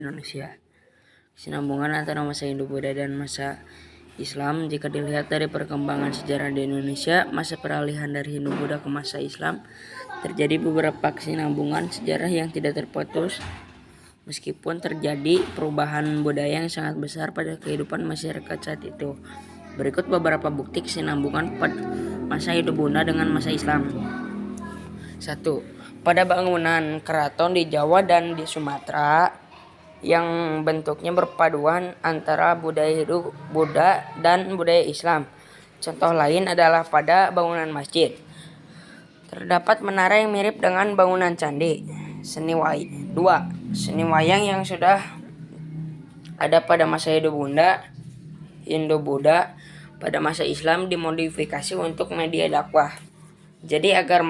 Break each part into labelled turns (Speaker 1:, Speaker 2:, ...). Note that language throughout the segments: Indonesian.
Speaker 1: Indonesia. Kesinambungan antara masa Hindu-Buddha dan masa Islam jika dilihat dari perkembangan sejarah di Indonesia, masa peralihan dari Hindu-Buddha ke masa Islam, terjadi beberapa kesinambungan sejarah yang tidak terputus meskipun terjadi perubahan budaya yang sangat besar pada kehidupan masyarakat saat itu. Berikut beberapa bukti kesinambungan pada masa Hindu-Buddha dengan masa Islam. 1. Pada bangunan keraton di Jawa dan di Sumatera yang bentuknya berpaduan antara budaya Hindu-Buddha dan budaya Islam. Contoh lain adalah pada bangunan masjid. Terdapat menara yang mirip dengan bangunan candi. 2. Seni wayang yang sudah ada pada masa Hindu-Buddha pada masa Islam dimodifikasi untuk media dakwah. Jadi agar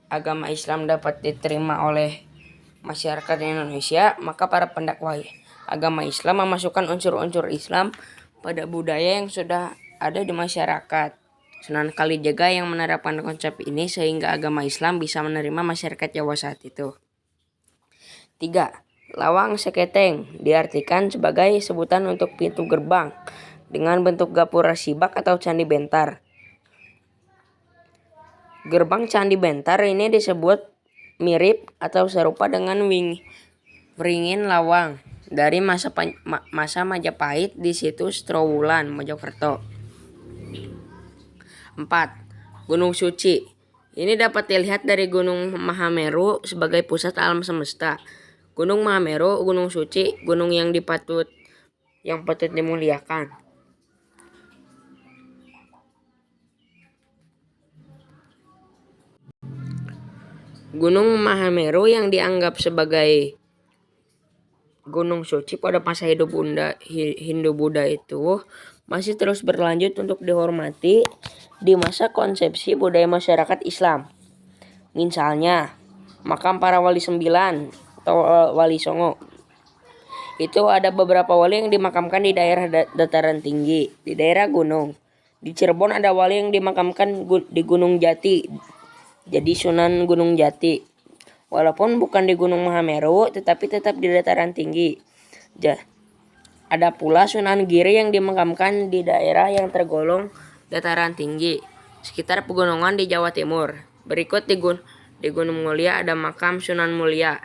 Speaker 1: agama Islam dapat diterima oleh masyarakat Indonesia, maka para pendakwah agama Islam memasukkan unsur-unsur Islam pada budaya yang sudah ada di masyarakat. Sunan Kalijaga yang menerapkan konsep ini sehingga agama Islam bisa menerima masyarakat Jawa saat itu. 3. Lawang Seketeng diartikan sebagai sebutan untuk pintu gerbang dengan bentuk gapura sibak atau candi bentar. Gerbang Candi Bentar ini disebut mirip atau serupa dengan Wringin Lawang dari masa Majapahit di situs Trowulan, Mojokerto. 4. Gunung Suci. Ini dapat dilihat dari Gunung Mahameru sebagai pusat alam semesta. Gunung Mahameru, Gunung Suci, gunung yang patut dimuliakan. Gunung Mahameru yang dianggap sebagai gunung suci pada masa Hindu-Buddha itu masih terus berlanjut untuk dihormati di masa konsepsi budaya masyarakat Islam. Misalnya, makam para wali 9 atau wali Songo. Itu ada beberapa wali yang dimakamkan di daerah dataran tinggi, di daerah gunung. Di Cirebon ada wali yang dimakamkan di Gunung Jati, jadi Sunan Gunung Jati. Walaupun bukan di Gunung Mahameru, tetapi tetap di dataran tinggi. Ada pula Sunan Giri yang dimakamkan di daerah yang tergolong dataran tinggi, sekitar pegunungan di Jawa Timur. Berikut di Gunung Mulia ada makam Sunan Mulia,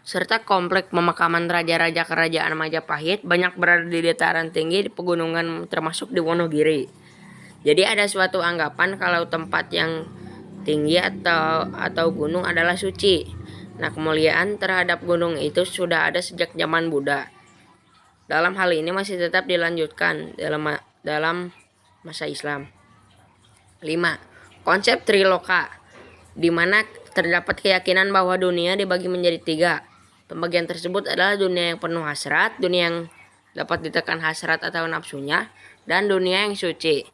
Speaker 1: serta komplek pemakaman raja-raja kerajaan Majapahit banyak berada di dataran tinggi di pegunungan termasuk di Wonogiri. Jadi ada suatu anggapan kalau tempat yang tinggi atau gunung adalah suci. Nah, kemuliaan terhadap gunung itu sudah ada sejak zaman Buddha. Dalam hal ini masih tetap dilanjutkan dalam masa Islam. 5. Konsep Triloka, di mana terdapat keyakinan bahwa dunia dibagi menjadi 3. Pembagian tersebut adalah dunia yang penuh hasrat, dunia yang dapat ditekan hasrat atau nafsunya, dan dunia yang suci.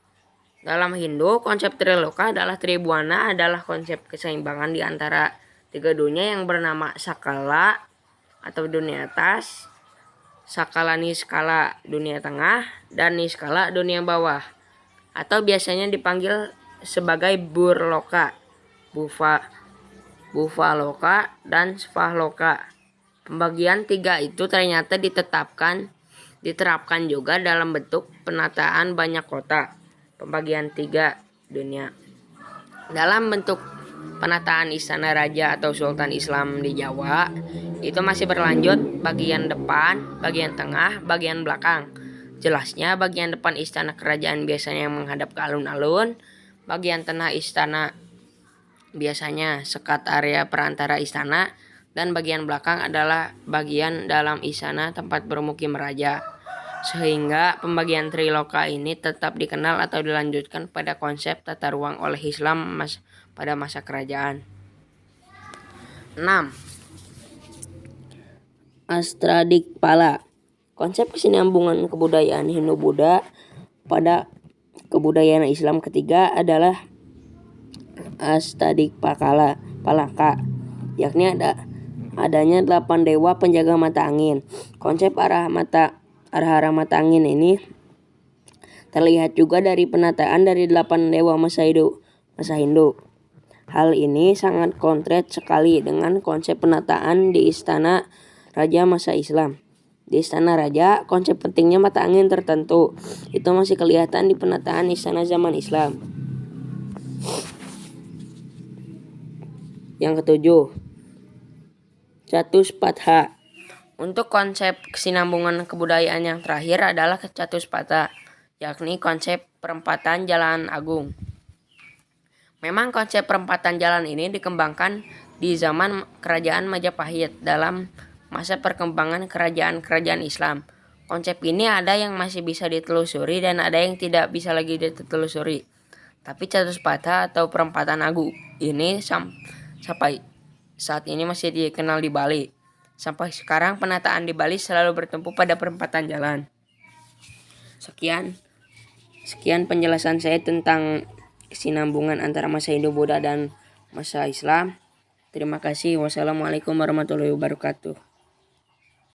Speaker 1: Dalam Hindu, konsep Triloka adalah Tribhuwana adalah konsep keseimbangan di antara 3 dunia yang bernama Sakala atau dunia atas, Sakala Niskala dunia tengah, dan Niskala dunia bawah, atau biasanya dipanggil sebagai Burloka, Bhuvaloka, dan Svaloka. Pembagian 3 itu ternyata diterapkan juga dalam bentuk penataan banyak kota. Pembagian 3 dunia dalam bentuk penataan istana raja atau sultan Islam di Jawa itu masih berlanjut bagian depan, bagian tengah, bagian belakang. Jelasnya bagian depan istana kerajaan biasanya yang menghadap ke alun-alun, bagian tengah istana biasanya sekat area perantara istana, dan bagian belakang adalah bagian dalam istana tempat bermukim raja. Sehingga pembagian Triloka ini tetap dikenal atau dilanjutkan pada konsep tata ruang oleh Islam pada masa kerajaan. 6. Ashtradigpala. Konsep kesinambungan kebudayaan Hindu-Buddha pada kebudayaan Islam ketiga adalah Ashtradigpala, yakni adanya 8 dewa penjaga mata angin. Konsep arahara mata angin ini terlihat juga dari penataan dari 8 dewa masa Hindu. Hal ini sangat kontras sekali dengan konsep penataan di istana raja masa Islam. Di Istana Raja, konsep pentingnya mata angin tertentu itu masih kelihatan di penataan istana zaman Islam. Yang ketujuh, Chatuspatha. Untuk konsep kesinambungan kebudayaan yang terakhir adalah Chatuspatha, yakni konsep perempatan jalan agung. Memang konsep perempatan jalan ini dikembangkan di zaman kerajaan Majapahit dalam masa perkembangan kerajaan-kerajaan Islam. Konsep ini ada yang masih bisa ditelusuri dan ada yang tidak bisa lagi ditelusuri. Tapi Chatuspatha atau perempatan agung ini sampai saat ini masih dikenal di Bali. Sampai sekarang penataan di Bali selalu bertumpu pada perempatan jalan. Sekian penjelasan saya tentang kesinambungan antara masa Hindu-Buddha dan masa Islam. Terima kasih. Wassalamualaikum warahmatullahi wabarakatuh.